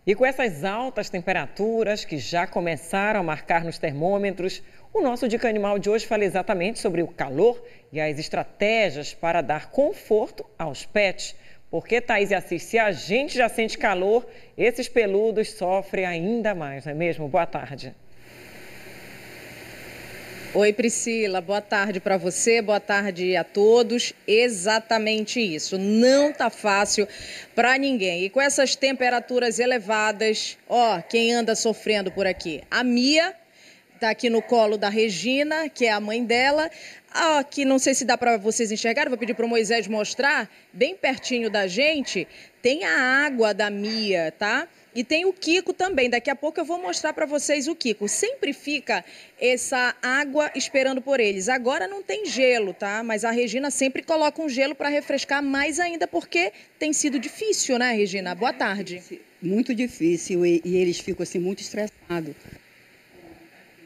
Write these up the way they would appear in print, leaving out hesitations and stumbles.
E com essas altas temperaturas que já começaram a marcar nos termômetros, o nosso Dica Animal de hoje fala exatamente sobre o calor e as estratégias para dar conforto aos pets. Porque, Thaís e Assis, se a gente já sente calor, esses peludos sofrem ainda mais, não é mesmo? Boa tarde. Oi, Priscila, boa tarde para você, boa tarde a todos. Exatamente isso, não tá fácil para ninguém. E com essas temperaturas elevadas, quem anda sofrendo por aqui? A Mia tá aqui no colo da Regina, que é a mãe dela. Aqui, não sei se dá para vocês enxergarem, vou pedir para o Moisés mostrar, bem pertinho da gente, tem a água da Mia, tá? E tem o Kiko também, daqui a pouco eu vou mostrar para vocês o Kiko. Sempre fica essa água esperando por eles. Agora não tem gelo, tá? Mas a Regina sempre coloca um gelo para refrescar mais ainda, porque tem sido difícil, né, Regina? Boa tarde. Muito difícil e eles ficam assim muito estressados.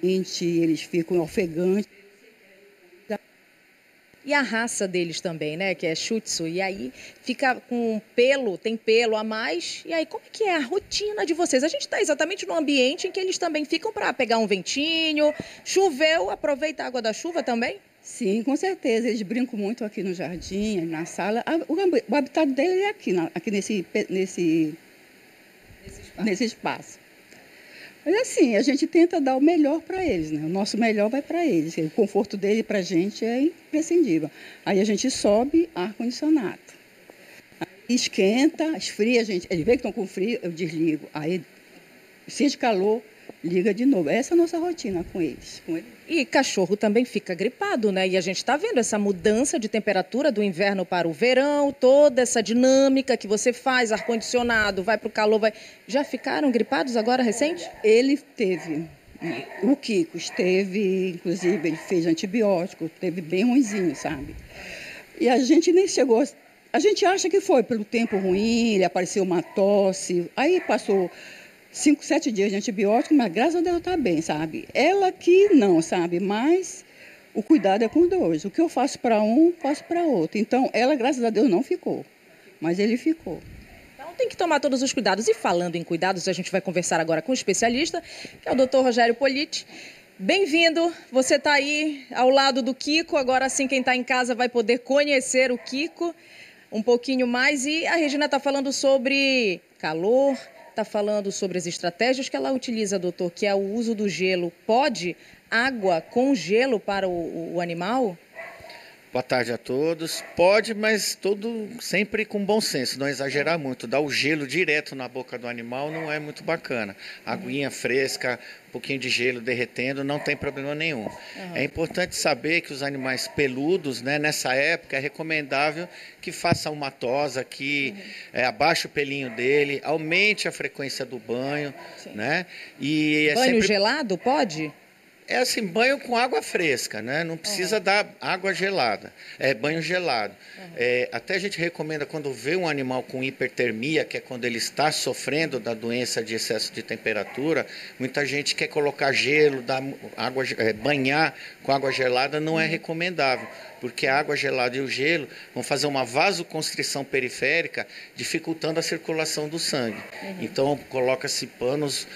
Eles ficam ofegantes. E a raça deles também, né, que é Shih Tzu, e aí fica com pelo, tem pelo a mais, e aí como é que é a rotina de vocês? A gente está exatamente no ambiente em que eles também ficam para pegar um ventinho, choveu, aproveita a água da chuva também? Sim, com certeza, eles brincam muito aqui no jardim, na sala. O habitat deles é aqui nesse espaço. Mas assim, a gente tenta dar o melhor para eles, né? O nosso melhor vai para eles. O conforto dele para a gente é imprescindível. Aí a gente sobe ar-condicionado. Esquenta, esfria, eles veem que estão com frio, eu desligo. Aí, sente calor, liga de novo. Essa é a nossa rotina com eles. E cachorro também fica gripado, né? E a gente está vendo essa mudança de temperatura do inverno para o verão, toda essa dinâmica que você faz, ar-condicionado, vai para o calor, vai... Já ficaram gripados agora, recente? Ele teve, o Kiko esteve, inclusive ele fez antibiótico, teve bem ruinzinho, sabe? E a gente nem chegou, a gente acha que foi pelo tempo ruim, ele apareceu uma tosse, aí passou 5, 7 dias de antibiótico, mas graças a Deus está bem, sabe? Ela que não, sabe? Mas o cuidado é com os dois. O que eu faço para um, faço para outro. Então, ela, graças a Deus, não ficou, mas ele ficou. Então, tem que tomar todos os cuidados. E falando em cuidados, a gente vai conversar agora com o especialista, que é o Dr. Rogério Politi. Bem-vindo, você está aí ao lado do Kiko. Agora sim, quem está em casa vai poder conhecer o Kiko um pouquinho mais. E a Regina está falando sobre calor, está falando sobre as estratégias que ela utiliza, doutor, que é o uso do gelo. Pode água com gelo para o animal? Boa tarde a todos. Pode, mas sempre com bom senso, não exagerar muito. Dar o gelo direto na boca do animal não é muito bacana. Aguinha fresca, um pouquinho de gelo derretendo, não tem problema nenhum. É importante saber que os animais peludos, né, nessa época, é recomendável que faça uma tosa, que abaixe o pelinho dele, aumente a frequência do banho. Né? E banho gelado pode? É assim, banho com água fresca, né? Não precisa dar água gelada, banho gelado. Até a gente recomenda quando vê um animal com hipertermia, que é quando ele está sofrendo da doença de excesso de temperatura, muita gente quer colocar gelo, banhar com água gelada, não é recomendável, porque a água gelada e o gelo vão fazer uma vasoconstrição periférica, dificultando a circulação do sangue. Então, coloca-se panos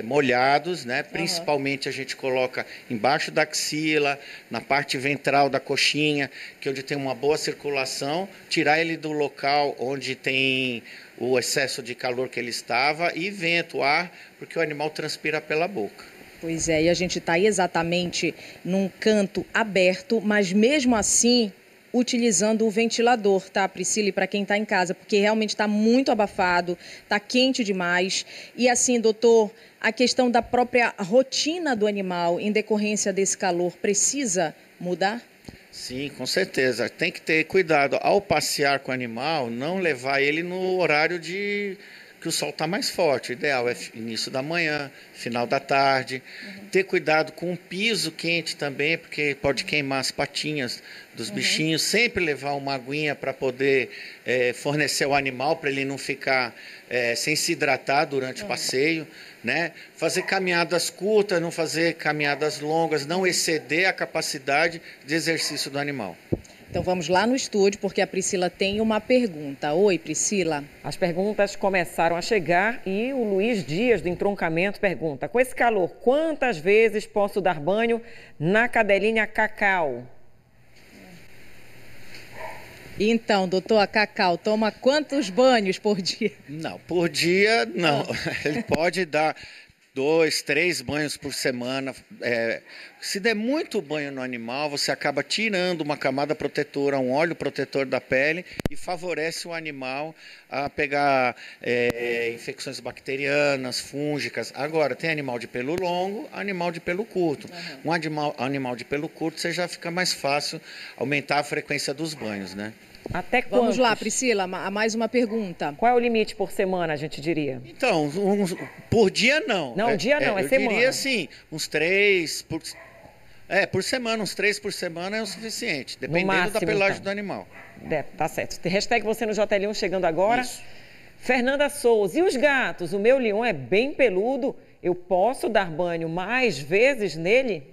molhados, né? Principalmente a gente coloca embaixo da axila, na parte ventral da coxinha, que é onde tem uma boa circulação, tirar ele do local onde tem o excesso de calor que ele estava e vento, ar, porque o animal transpira pela boca. Pois é, e a gente está exatamente num canto aberto, mas mesmo assim utilizando o ventilador, tá, Priscila, e para quem está em casa, porque realmente está muito abafado, está quente demais. E assim, doutor, a questão da própria rotina do animal em decorrência desse calor precisa mudar? Sim, com certeza. Tem que ter cuidado ao passear com o animal, não levar ele no horário que o sol está mais forte. O ideal é início da manhã, final da tarde. Ter cuidado com o piso quente também, porque pode queimar as patinhas dos bichinhos. Sempre levar uma aguinha para poder fornecer ao animal, para ele não ficar sem se hidratar durante o passeio. Né? Fazer caminhadas curtas, não fazer caminhadas longas, não exceder a capacidade de exercício do animal. Então vamos lá no estúdio, porque a Priscila tem uma pergunta. Oi, Priscila. As perguntas começaram a chegar e o Luiz Dias, do Entroncamento, pergunta: com esse calor, quantas vezes posso dar banho na cadelinha Cacau? Então, doutor, a Cacau toma quantos banhos por dia? Não, por dia não. Ele pode dar 2, 3 banhos por semana. Se der muito banho no animal, você acaba tirando uma camada protetora, um óleo protetor da pele e favorece o animal a pegar infecções bacterianas, fúngicas. Agora, tem animal de pelo longo, animal de pelo curto. Um animal de pelo curto, você já fica mais fácil aumentar a frequência dos banhos, né? Até quantos? Vamos lá, Priscila, mais uma pergunta. Qual é o limite por semana, a gente diria? Então, por dia não. Não, dia não, é semana. Eu diria assim, uns 3 por semana, uns 3 por semana é o suficiente, dependendo máximo, da pelagem então do animal. Tá certo. Tem hashtag você no JL1 chegando agora. Isso. Fernanda Souza, e os gatos? O meu leão é bem peludo, eu posso dar banho mais vezes nele?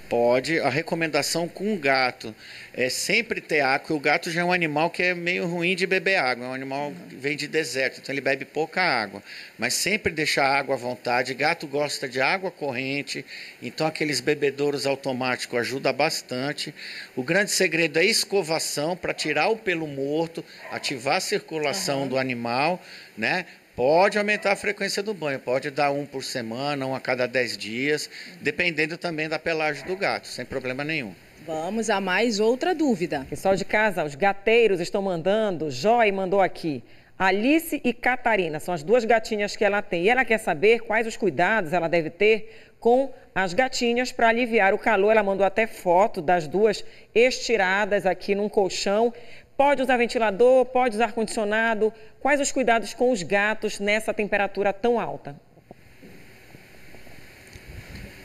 Pode. A recomendação com o gato é sempre ter água. O gato já é um animal que é meio ruim de beber água. É um animal que vem de deserto, então ele bebe pouca água. Mas sempre deixar a água à vontade. Gato gosta de água corrente, então aqueles bebedouros automáticos ajudam bastante. O grande segredo é a escovação para tirar o pelo morto, ativar a circulação do animal, né? Pode aumentar a frequência do banho, pode dar 1 por semana, 1 a cada 10 dias, dependendo também da pelagem do gato, sem problema nenhum. Vamos a mais outra dúvida. Pessoal de casa, os gateiros estão mandando, Joy mandou aqui. Alice e Catarina são as 2 gatinhas que ela tem. E ela quer saber quais os cuidados ela deve ter com as gatinhas para aliviar o calor. Ela mandou até foto das 2 estiradas aqui num colchão. Pode usar ventilador, pode usar ar-condicionado. Quais os cuidados com os gatos nessa temperatura tão alta?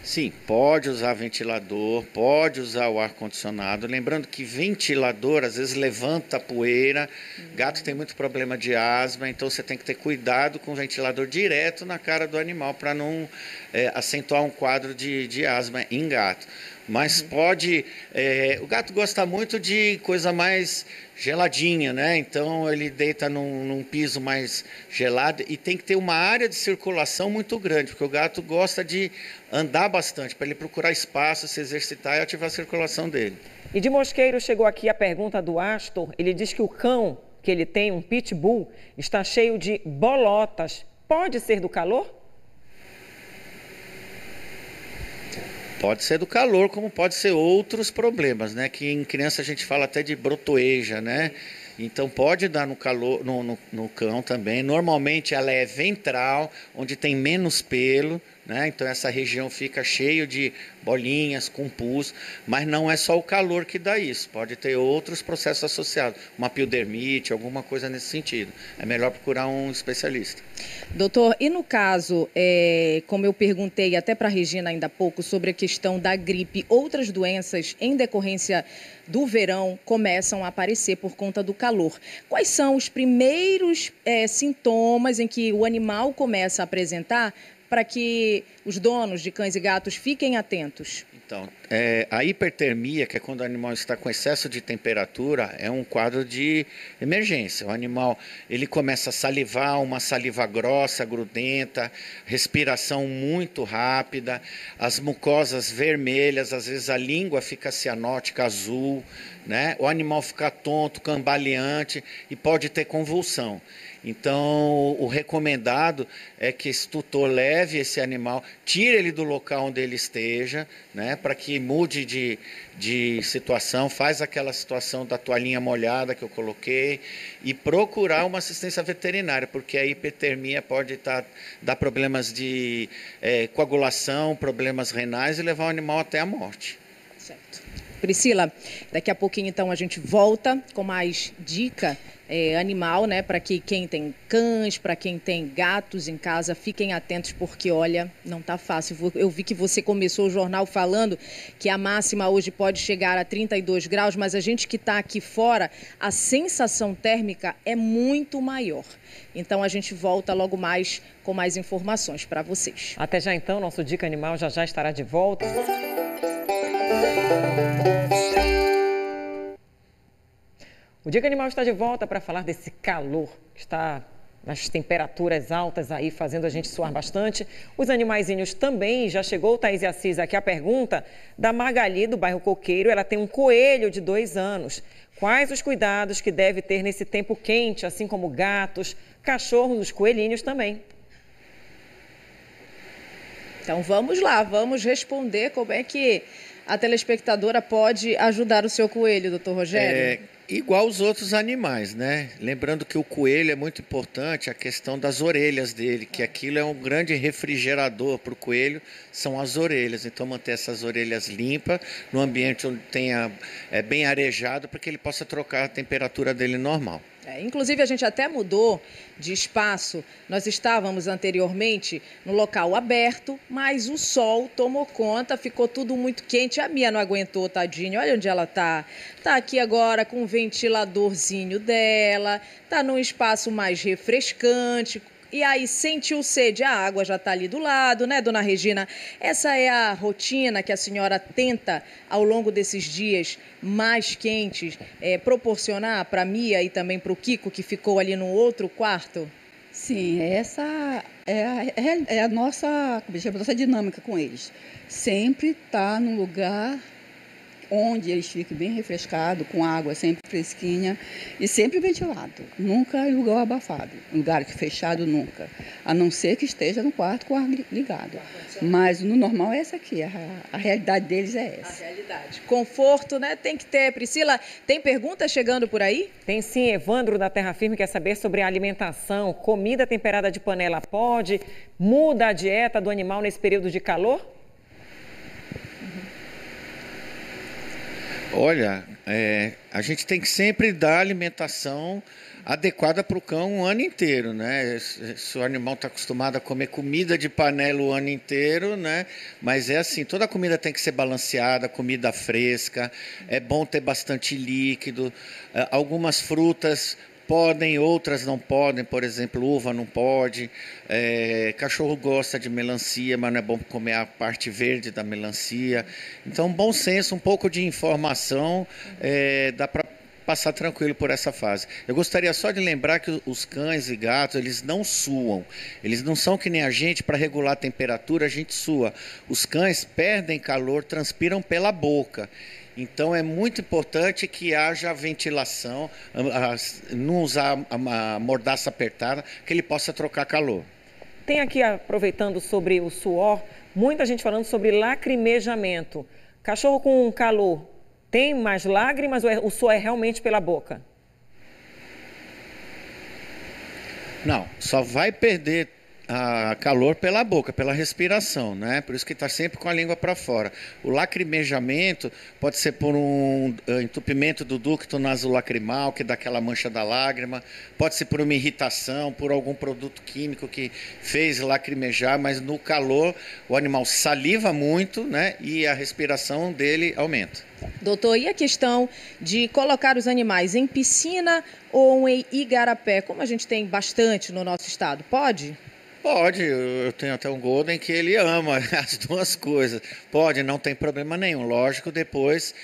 Sim, pode usar ventilador, pode usar o ar-condicionado. Lembrando que ventilador às vezes levanta poeira, gato tem muito problema de asma, então você tem que ter cuidado com o ventilador direto na cara do animal para não acentuar um quadro de asma em gato. Mas pode... o gato gosta muito de coisa mais geladinha, né? Então ele deita num piso mais gelado e tem que ter uma área de circulação muito grande, porque o gato gosta de andar bastante, para ele procurar espaço, se exercitar e ativar a circulação dele. E de Mosqueiro chegou aqui a pergunta do Astor. Ele diz que o cão que ele tem, um pitbull, está cheio de bolotas. Pode ser do calor? Pode ser do calor, como pode ser outros problemas, né? Que em criança a gente fala até de brotoeja, né? Então pode dar no calor, no cão também. Normalmente ela é ventral, onde tem menos pelo, né? Então essa região fica cheio de bolinhas, com pus, mas não é só o calor que dá isso. Pode ter outros processos associados, uma piodermite, alguma coisa nesse sentido. É melhor procurar um especialista. Doutor, e no caso, como eu perguntei até para a Regina ainda há pouco sobre a questão da gripe, outras doenças em decorrência do verão começam a aparecer por conta do calor. Quais são os primeiros sintomas em que o animal começa a apresentar para que os donos de cães e gatos fiquem atentos? Então, a hipertermia, que é quando o animal está com excesso de temperatura, é um quadro de emergência. O animal ele começa a salivar, uma saliva grossa, grudenta, respiração muito rápida, as mucosas vermelhas, às vezes a língua fica cianótica, azul, né? O animal fica tonto, cambaleante e pode ter convulsão. Então, o recomendado é que esse tutor leve esse animal, tire ele do local onde ele esteja, né, para que mude de situação, faz aquela situação da toalhinha molhada que eu coloquei e procurar uma assistência veterinária, porque a hipertermia pode dar problemas de coagulação, problemas renais e levar o animal até a morte. Certo. Priscila, daqui a pouquinho então a gente volta com mais dica animal, né? Para que quem tem cães, para quem tem gatos em casa, fiquem atentos porque, olha, não tá fácil. Eu vi que você começou o jornal falando que a máxima hoje pode chegar a 32 graus, mas a gente que está aqui fora, a sensação térmica é muito maior. Então a gente volta logo mais com mais informações para vocês. Até já então, nosso Dica Animal já estará de volta. O Dica Animal está de volta para falar desse calor que está nas temperaturas altas aí, fazendo a gente suar bastante. Os animaizinhos também. Já chegou, Thaís e Assis, aqui a pergunta da Magali, do bairro Coqueiro. Ela tem um coelho de 2 anos. Quais os cuidados que deve ter nesse tempo quente, assim como gatos, cachorros, os coelhinhos também? Então vamos lá, vamos responder como é que a telespectadora pode ajudar o seu coelho, doutor Rogério. Igual os outros animais, né? Lembrando que o coelho é muito importante a questão das orelhas dele, que aquilo é um grande refrigerador para o coelho, são as orelhas. Então manter essas orelhas limpas no ambiente onde tenha bem arejado, para que ele possa trocar a temperatura dele normal. Inclusive, a gente até mudou de espaço. Nós estávamos anteriormente no local aberto, mas o sol tomou conta, ficou tudo muito quente. A Mia não aguentou, tadinho. Olha onde ela está. Está aqui agora com o ventiladorzinho dela, está num espaço mais refrescante. E aí sentiu sede, a água já está ali do lado, né, dona Regina? Essa é a rotina que a senhora tenta, ao longo desses dias mais quentes, proporcionar para a Mia e também para o Kiko, que ficou ali no outro quarto? Sim, essa é a nossa dinâmica com eles. Sempre tá num lugar onde eles fiquem bem refrescados, com água sempre fresquinha e sempre ventilado. Nunca em lugar abafado, lugar fechado nunca. A não ser que esteja no quarto com o ar ligado. Mas no normal é essa aqui, a realidade deles é essa. A realidade. Conforto, né? Tem que ter. Priscila, tem pergunta chegando por aí? Tem sim, Evandro da Terra Firme quer saber sobre a alimentação. Comida temperada de panela pode? Muda a dieta do animal nesse período de calor? Olha, a gente tem que sempre dar alimentação adequada para o cão o ano inteiro, né? Se o animal está acostumado a comer comida de panela o ano inteiro, né? Mas é assim, toda a comida tem que ser balanceada, comida fresca, é bom ter bastante líquido, algumas frutas podem, outras não podem, por exemplo, uva não pode, cachorro gosta de melancia, mas não é bom comer a parte verde da melancia. Então, bom senso, um pouco de informação, dá para passar tranquilo por essa fase. Eu gostaria só de lembrar que os cães e gatos, eles não suam, eles não são que nem a gente, para regular a temperatura, a gente sua. Os cães perdem calor, transpiram pela boca. Então é muito importante que haja ventilação, não usar a mordaça apertada, que ele possa trocar calor. Tem aqui, aproveitando sobre o suor, muita gente falando sobre lacrimejamento. Cachorro com calor, tem mais lágrimas ou o suor é realmente pela boca? Não, só vai perder calor pela boca, pela respiração, né? Por isso que está sempre com a língua para fora. O lacrimejamento pode ser por um entupimento do ducto nasolacrimal, que dá aquela mancha da lágrima, pode ser por uma irritação, por algum produto químico que fez lacrimejar, mas no calor o animal saliva muito, né? E a respiração dele aumenta. Doutor, e a questão de colocar os animais em piscina ou em igarapé, como a gente tem bastante no nosso estado, pode? Pode, eu tenho até um Golden que ele ama as duas coisas. Pode, não tem problema nenhum. Lógico, depois,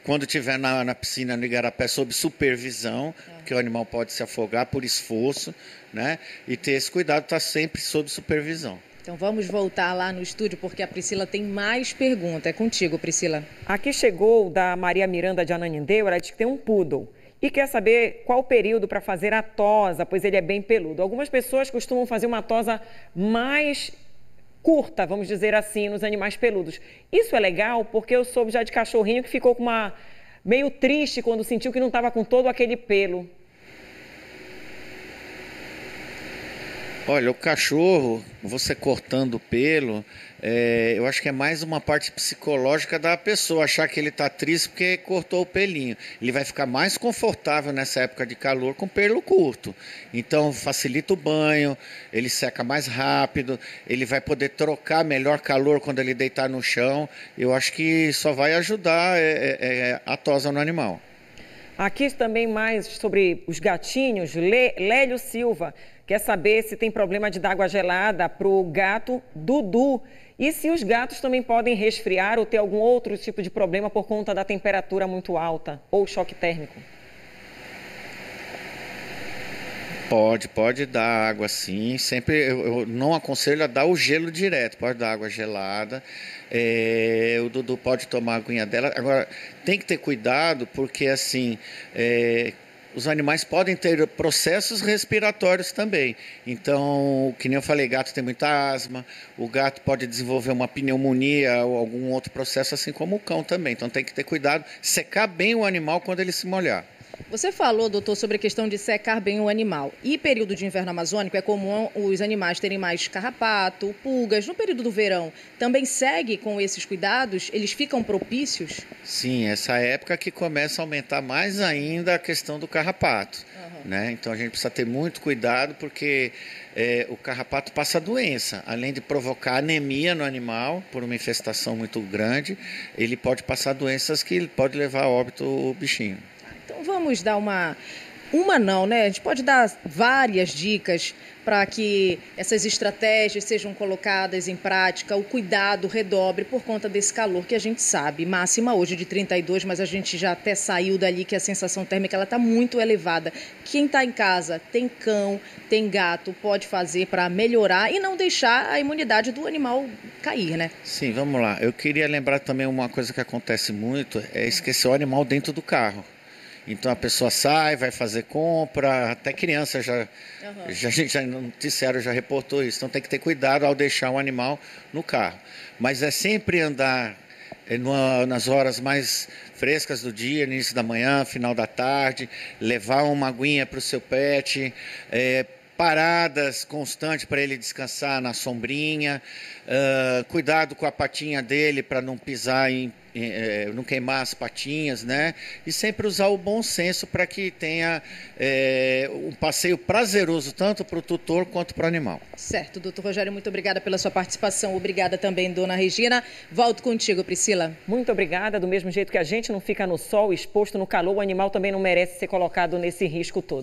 quando estiver na piscina no igarapé sob supervisão, porque o animal pode se afogar por esforço, né? E ter esse cuidado, está sempre sob supervisão. Então vamos voltar lá no estúdio, porque a Priscila tem mais perguntas. É contigo, Priscila. Aqui chegou da Maria Miranda de Ananindeua, ela diz que tem um poodle. E quer saber qual o período para fazer a tosa, pois ele é bem peludo. Algumas pessoas costumam fazer uma tosa mais curta, vamos dizer assim, nos animais peludos. Isso é legal porque eu soube já de cachorrinho que ficou com meio triste quando sentiu que não estava com todo aquele pelo. Olha, o cachorro, você cortando o pelo, eu acho que é mais uma parte psicológica da pessoa, achar que ele está triste porque cortou o pelinho. Ele vai ficar mais confortável nessa época de calor com pelo curto. Então, facilita o banho, ele seca mais rápido, ele vai poder trocar melhor calor quando ele deitar no chão. Eu acho que só vai ajudar a tosa no animal. Aqui também mais sobre os gatinhos, Lélio Silva. quer saber se tem problema de dar água gelada para o gato Dudu e se os gatos também podem resfriar ou ter algum outro tipo de problema por conta da temperatura muito alta ou choque térmico. Pode dar água sim, sempre eu não aconselho a dar o gelo direto, pode dar água gelada, o Dudu pode tomar a aguinha dela. Agora, tem que ter cuidado porque assim, os animais podem ter processos respiratórios também. Então, que nem eu falei, gato tem muita asma, o gato pode desenvolver uma pneumonia ou algum outro processo, assim como o cão também. Então tem que ter cuidado, secar bem o animal quando ele se molhar. Você falou, doutor, sobre a questão de secar bem o animal. E período de inverno amazônico é comum os animais terem mais carrapato, pulgas. No período do verão, também segue com esses cuidados? Eles ficam propícios? Sim, essa época que começa a aumentar mais ainda a questão do carrapato. Né? Então a gente precisa ter muito cuidado porque o carrapato passa doença. Além de provocar anemia no animal por uma infestação muito grande, ele pode passar doenças que pode levar a óbito o bichinho. Então vamos dar uma não, né? A gente pode dar várias dicas para que essas estratégias sejam colocadas em prática, o cuidado redobre por conta desse calor que a gente sabe. Máxima hoje de 32, mas a gente já até saiu dali que a sensação térmica ela está muito elevada. Quem está em casa, tem cão, tem gato, pode fazer para melhorar e não deixar a imunidade do animal cair, né? Sim, vamos lá. Eu queria lembrar também uma coisa que acontece muito, é esquecer o animal dentro do carro. Então a pessoa sai, vai fazer compra, até criança já no noticiário já reportou isso. Então tem que ter cuidado ao deixar o animal no carro. Mas é sempre andar nas horas mais frescas do dia, início da manhã, final da tarde, levar uma aguinha para o seu pet, paradas constantes para ele descansar na sombrinha, cuidado com a patinha dele para não pisar não queimar as patinhas, né? E sempre usar o bom senso para que tenha um passeio prazeroso tanto para o tutor quanto para o animal. Certo, doutor Rogério, muito obrigada pela sua participação. Obrigada também, dona Regina. Volto contigo, Priscila. Muito obrigada. Do mesmo jeito que a gente não fica no sol exposto no calor, o animal também não merece ser colocado nesse risco todo.